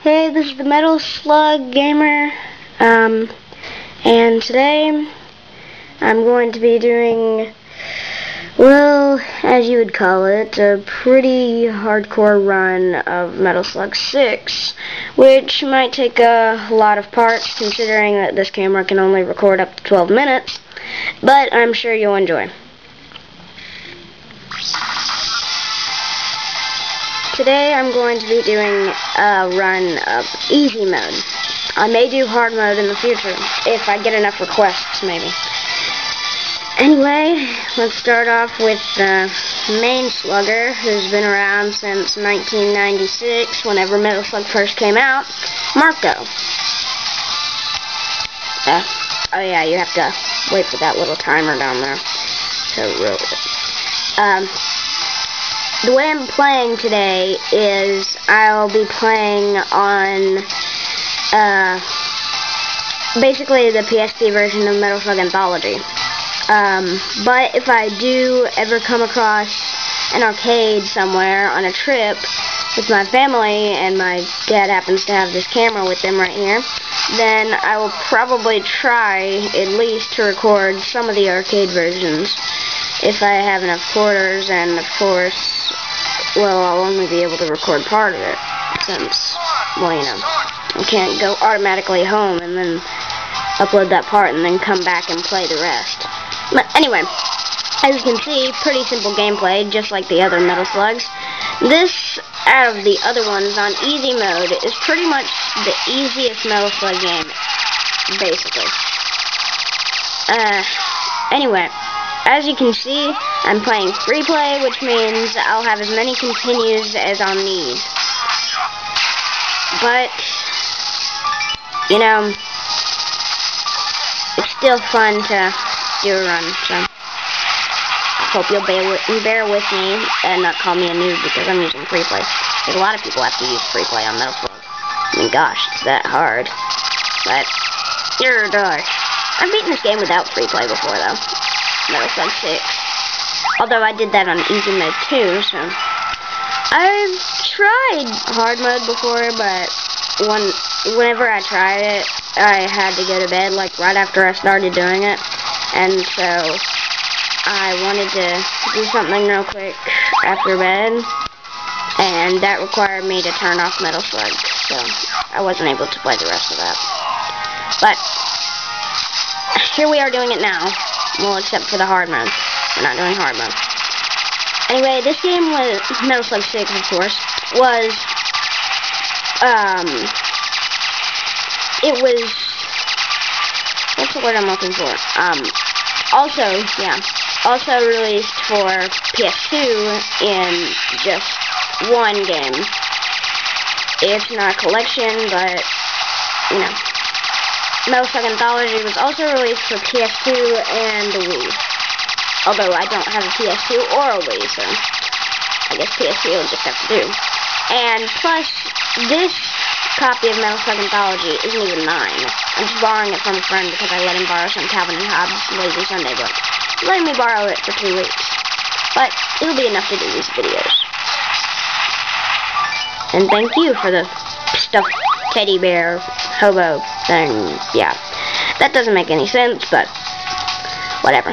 Hey, this is the Metal Slug Gamer, and today I'm going to be doing, well, as you would call it, a pretty hardcore run of Metal Slug 6, which might take a lot of parts considering that this camera can only record up to 12 minutes, but I'm sure you'll enjoy. Today I'm going to be doing a run of easy mode. I may do hard mode in the future, if I get enough requests, maybe. Anyway, let's start off with the main slugger, who's been around since 1996, whenever Metal Slug first came out, Marco. Oh yeah, you have to wait for that little timer down there to roll it. The way I'm playing today is I'll be playing on basically the PSP version of Metal Slug Anthology. But if I do ever come across an arcade somewhere on a trip with my family, and my dad happens to have this camera with them right here, then I will probably try at least to record some of the arcade versions if I have enough quarters, and of course, well, I'll only be able to record part of it, since, well, you know, I can't go automatically home and then upload that part and then come back and play the rest. But anyway, as you can see, pretty simple gameplay, just like the other Metal Slugs. This, out of the other ones on easy mode, is pretty much the easiest Metal Slug game, basically. Anyway, as you can see, I'm playing free play, which means I'll have as many continues as I'll need. But, you know, it's still fun to do a run, so I hope you'll bear with me and not call me a noob because I'm using free play. Because a lot of people have to use free play on Metal Slug. I mean, gosh, it's that hard. But, gosh. I've beaten this game without free play before, though. Metal Slug 6. Although I did that on easy mode too, so I've tried hard mode before, but whenever I tried it, I had to go to bed like right after I started doing it, and so I wanted to do something real quick after bed, and that required me to turn off Metal Slug, so I wasn't able to play the rest of that. But here we are doing it now. Well, except for the hard mode. We're not doing hard mode. Anyway, this game was, Metal Slug 6, of course, was, it was, what's the word I'm looking for? Also released for PS2 in just one game. It's not a collection, but, you know. Metal Slug Anthology was also released for PS2 and the Wii. Although I don't have a PS2 or a Wii, so I guess PS2 will just have to do. And plus, this copy of Metal Slug Anthology isn't even mine. I'm just borrowing it from a friend because I let him borrow some Calvin and Hobbes Lazy Sunday book. He's letting me borrow it for 2 weeks. But it'll be enough to do these videos. And thank you for the stuffed teddy bear hobo thing. Yeah, that doesn't make any sense, but whatever.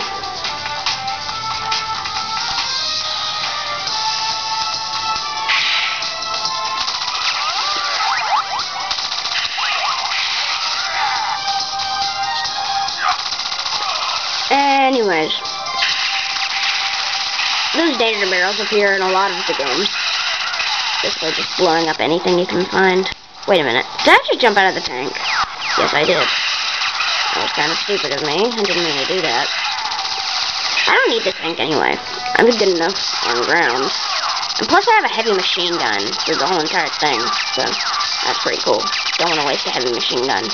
Anyways, those danger barrels appear in a lot of the games. Basically just blowing up anything you can find. Wait a minute. Did I actually jump out of the tank? Yes, I did. That was kind of stupid of me. I didn't mean to do that. I don't need the tank anyway. I'm good enough on ground. And plus I have a heavy machine gun through the whole entire thing. So, that's pretty cool. Don't want to waste a heavy machine gun.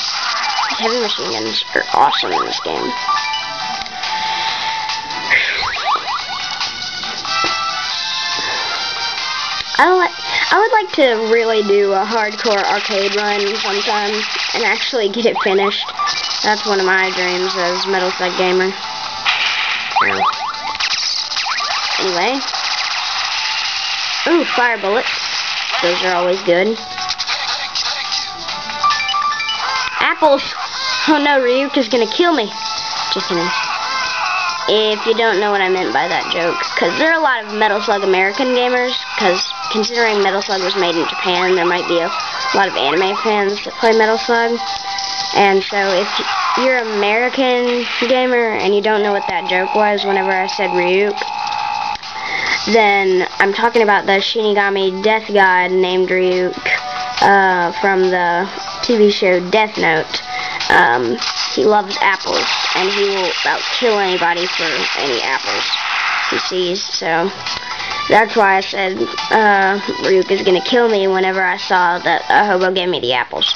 Heavy machine guns are awesome in this game. I would like to really do a hardcore arcade run sometime and actually get it finished. That's one of my dreams as Metal Slug Gamer. Anyway. Ooh, fire bullets. Those are always good. Apples! Oh no, Ryuk is gonna kill me. Just kidding. If you don't know what I meant by that joke, because there are a lot of Metal Slug American gamers, because considering Metal Slug was made in Japan, there might be a lot of anime fans that play Metal Slug. And so if you're an American gamer and you don't know what that joke was whenever I said Ryuk, then I'm talking about the Shinigami death god named Ryuk from the TV show Death Note. He loves apples, and he will about kill anybody for any apples he sees. So that's why I said Ryuk is gonna kill me whenever I saw that a hobo gave me the apples.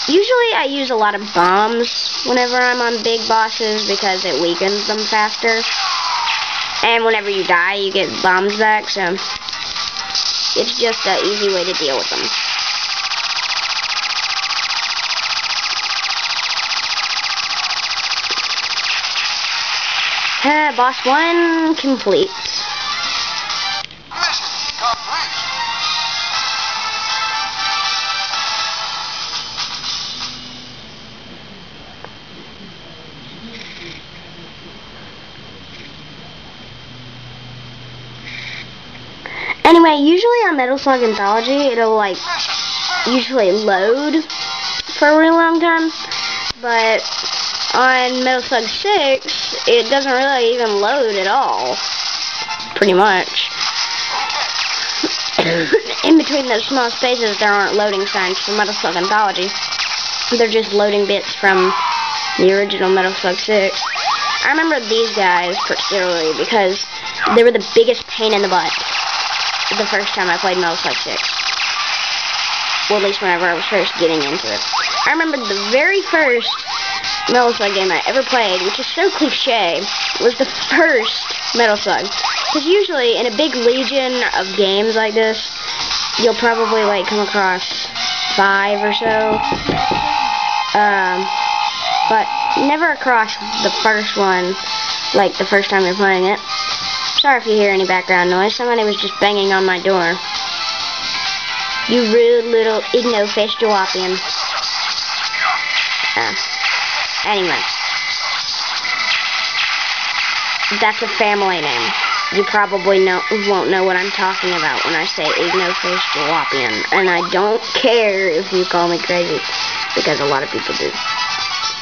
Usually I use a lot of bombs whenever I'm on big bosses because it weakens them faster. And whenever you die, you get bombs back, so it's just an easy way to deal with them. Boss 1 complete. Mission complete. Anyway, usually on Metal Slug Anthology, it'll like usually load for a really long time, but on Metal Slug 6, it doesn't really even load at all, pretty much. In between those small spaces, there aren't loading signs for Metal Slug Anthology. They're just loading bits from the original Metal Slug 6. I remember these guys particularly because they were the biggest pain in the butt the first time I played Metal Slug 6. Well, at least whenever I was first getting into it. I remember the very first Metal Slug game I ever played, which is so cliche, was the first Metal Slug. Because usually in a big legion of games like this, you'll probably like come across 5 or so. But never across the first one, like the first time you're playing it. Sorry if you hear any background noise. Somebody was just banging on my door. You rude little igno-faced Jawapian. Anyway. That's a family name. You probably won't know what I'm talking about when I say igno-faced Jawapian. And I don't care if you call me crazy. Because a lot of people do.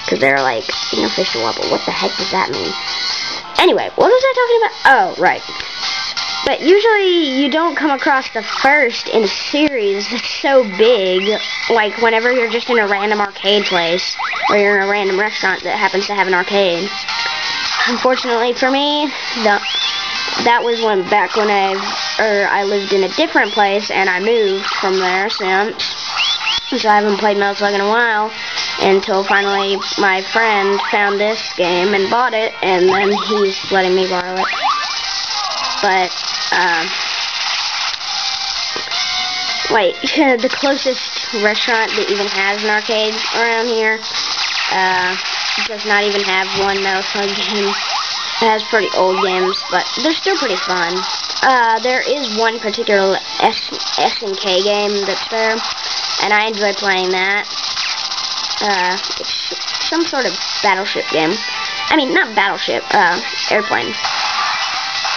Because they're like, igno-faced Jawapia. What the heck does that mean? Anyway, what was I talking about? Oh, right. But usually you don't come across the first in a series that's so big, like whenever you're just in a random arcade place, or you're in a random restaurant that happens to have an arcade. Unfortunately for me, that was back when I lived in a different place, and I moved from there since. So I haven't played Metal Slug in a while, until finally my friend found this game and bought it, and then he's letting me borrow it. But, the closest restaurant that even has an arcade around here, does not even have one Metal Slug game. It has pretty old games, but they're still pretty fun. There is one particular S&K game that's there, and I enjoy playing that. It's some sort of battleship game. I mean, not battleship, airplane.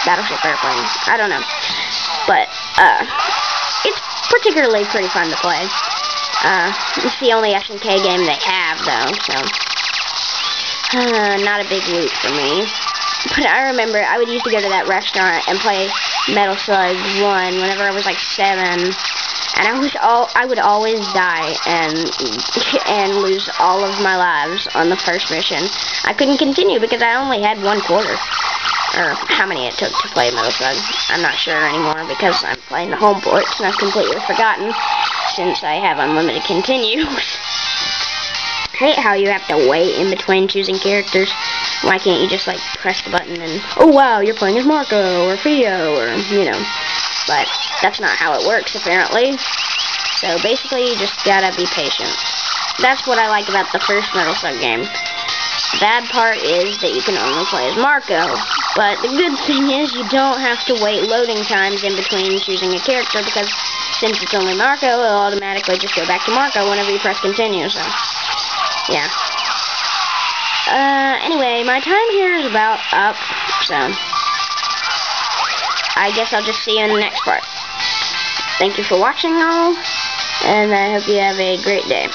Battleship airplane. I don't know. But, it's particularly pretty fun to play. It's the only S&K game they have, though, so, not a big loot for me. But I remember I would used to go to that restaurant and play Metal Slug 1 whenever I was like 7. And I would always die and lose all of my lives on the first mission. I couldn't continue because I only had 1/4. Or how many it took to play Metal Slug. I'm not sure anymore because I'm playing the home ports and I've completely forgotten since I have unlimited continues. I hate how you have to wait in between choosing characters. Why can't you just like press the button and, oh wow, you're playing as Marco or Theo or, you know. But that's not how it works, apparently. So basically, you just gotta be patient. That's what I like about the first Metal Slug game. The bad part is that you can only play as Marco. But the good thing is you don't have to wait loading times in between choosing a character because since it's only Marco, it'll automatically just go back to Marco whenever you press continue, so, yeah. Anyway, my time here is about up, so, I guess I'll just see you in the next part. Thank you for watching, all, and I hope you have a great day.